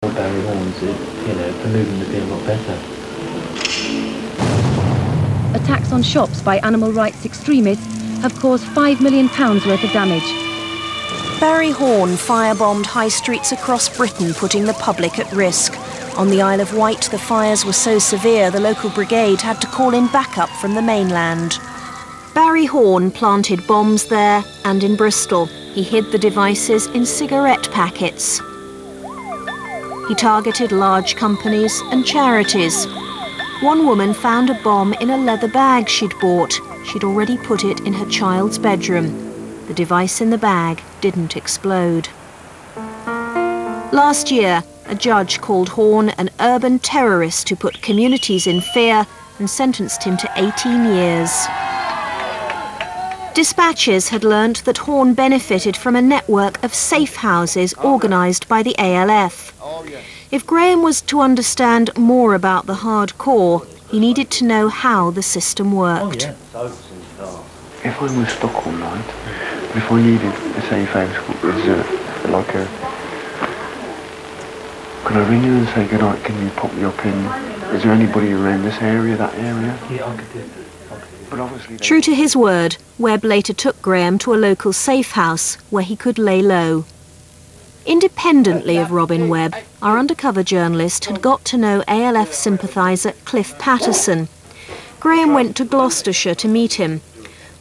Barry Horns, the movement would be a lot better. Attacks on shops by animal rights extremists have caused £5 million worth of damage. Barry Horn firebombed high streets across Britain, putting the public at risk. On the Isle of Wight, the fires were so severe the local brigade had to call in backup from the mainland. Barry Horn planted bombs there and in Bristol. He hid the devices in cigarette packets. He targeted large companies and charities. One woman found a bomb in a leather bag she'd bought. She'd already put it in her child's bedroom. The device in the bag didn't explode. Last year, a judge called Horn an urban terrorist who put communities in fear and sentenced him to 18 years. Dispatches had learnt that Horn benefited from a network of safe houses organised by the ALF. If Graham was to understand more about the hardcore, he needed to know how the system worked. If I was stuck all night, if I needed a safe house, could I ring you and say, good night, can you pop me up in, is there anybody around this area, that area? Yeah, I could do that. But obviously True to his word, Webb later took Graham to a local safe house where he could lay low. Independently of Robin Webb, our undercover journalist had got to know ALF sympathiser Cliff Patterson. Graham went to Gloucestershire to meet him.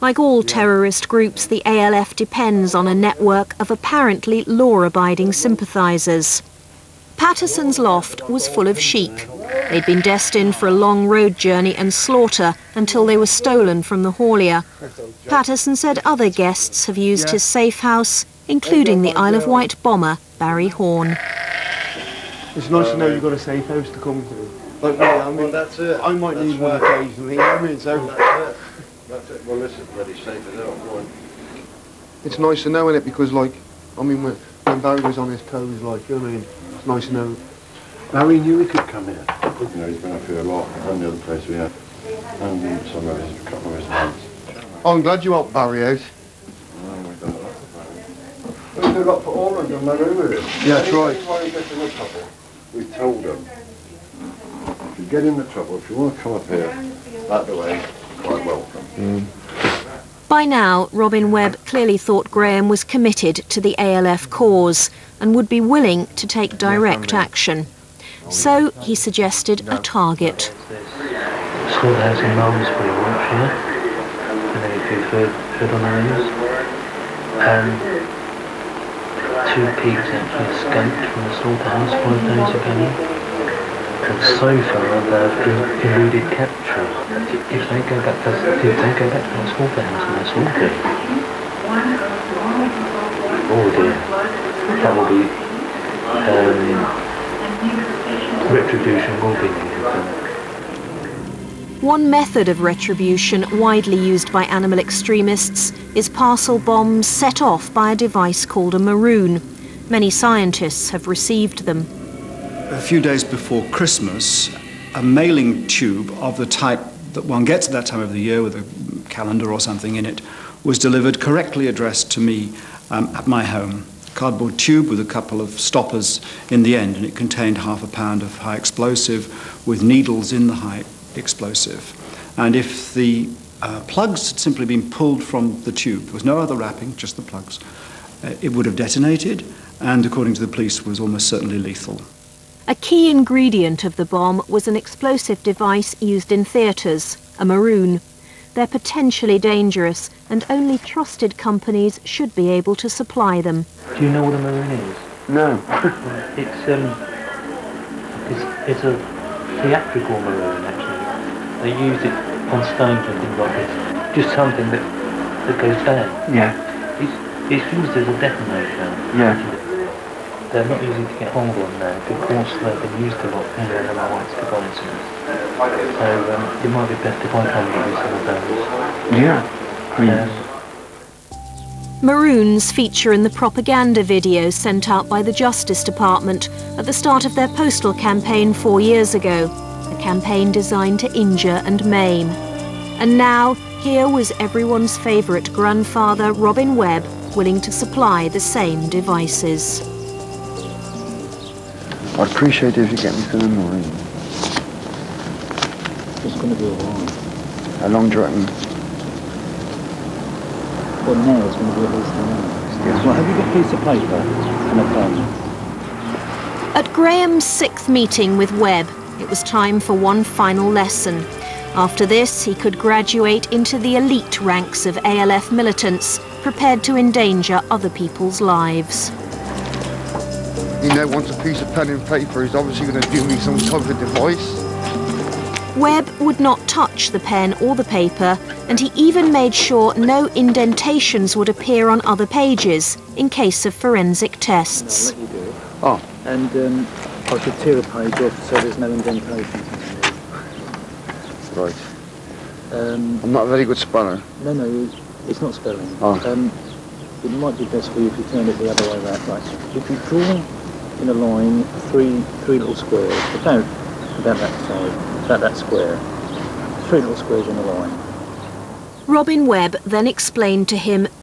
Like all terrorist groups, the ALF depends on a network of apparently law-abiding sympathisers. Patterson's loft was full of sheep. They'd been destined for a long road journey and slaughter until they were stolen from the haulier. Patterson said other guests have used his safe house, including the Isle of Wight bomber, Barry Horn. it's nice to know you've got a safe house to come to. Like me, I mean, that's it. I might need one occasionally, you know what I mean? So That's it. Well, this is bloody safe as hell. it's nice to know, innit? Because, like, I mean, when Barry was on his toes, like, you know what I mean? It's nice to know. Barry knew he could come here. You know, he's been up here a lot, and the other place we had, and some of his, a couple of his mates. I'm glad you helped Barry out. We've done a lot for Barry. We do a lot for all of them, man, with it. Yeah, that's right. Anyone who gets in the trouble, we told them, if you get in the trouble, if you want to come up here, that the way, quite welcome. By now, Robin Webb clearly thought Graham was committed to the ALF cause and would be willing to take direct action. So he suggested a target. Schoolhouse in Malmesbury, Wiltshire, and then a few further on those. Two pigs actually escaped from the slaughterhouse 5 days ago. And so far they've eluded capture. If they go back to the slaughterhouse and they're slaughtered, oh dear, that will be retribution will be needed. One method of retribution widely used by animal extremists is parcel bombs set off by a device called a maroon. Many scientists have received them. A few days before Christmas, a mailing tube of the type that one gets at that time of the year with a calendar or something in it was delivered correctly addressed to me at my home. Cardboard tube with a couple of stoppers in the end, and it contained half a pound of high explosive with needles in the high explosive. And if the plugs had simply been pulled from the tube, there was no other wrapping, just the plugs, it would have detonated and, according to the police, was almost certainly lethal. A key ingredient of the bomb was an explosive device used in theatres, a maroon. They're potentially dangerous, and only trusted companies should be able to supply them. Do you know what a maroon is? No. It's a theatrical maroon, actually. They use it on stage and things like this. Just something that goes bad. Yeah. It's used as a detonator. Yeah. They're not easy to get hold of now because they've been used a lot in the rights devices. So it might be best if I come with some of those. Yeah, please. Maroons feature in the propaganda video sent out by the Justice Department at the start of their postal campaign 4 years ago, a campaign designed to injure and maim. And now, here was everyone's favourite grandfather, Robin Webb, willing to supply the same devices. I'd appreciate it if you get me to the marine. It's going to be alright. How long do you reckon? Well, now it's going to be at least an hour. Well, have you got a piece of paper and a pen? At Graham's 6th meeting with Webb, it was time for one final lesson. After this, he could graduate into the elite ranks of ALF militants, prepared to endanger other people's lives. He now wants a piece of pen and paper. He's obviously going to do me some type of device. Webb would not touch the pen or the paper, and he even made sure no indentations would appear on other pages in case of forensic tests. I'll let you do it. Oh. And I could tear a page off so there's no indentations. Right. I'm not a very good speller. No, it's not spelling. Oh. It might be best for you if you turn it the other way around. Right. If you draw in a line three little squares, about that size, about that square, 3 little squares in a line. Robin Webb then explained to him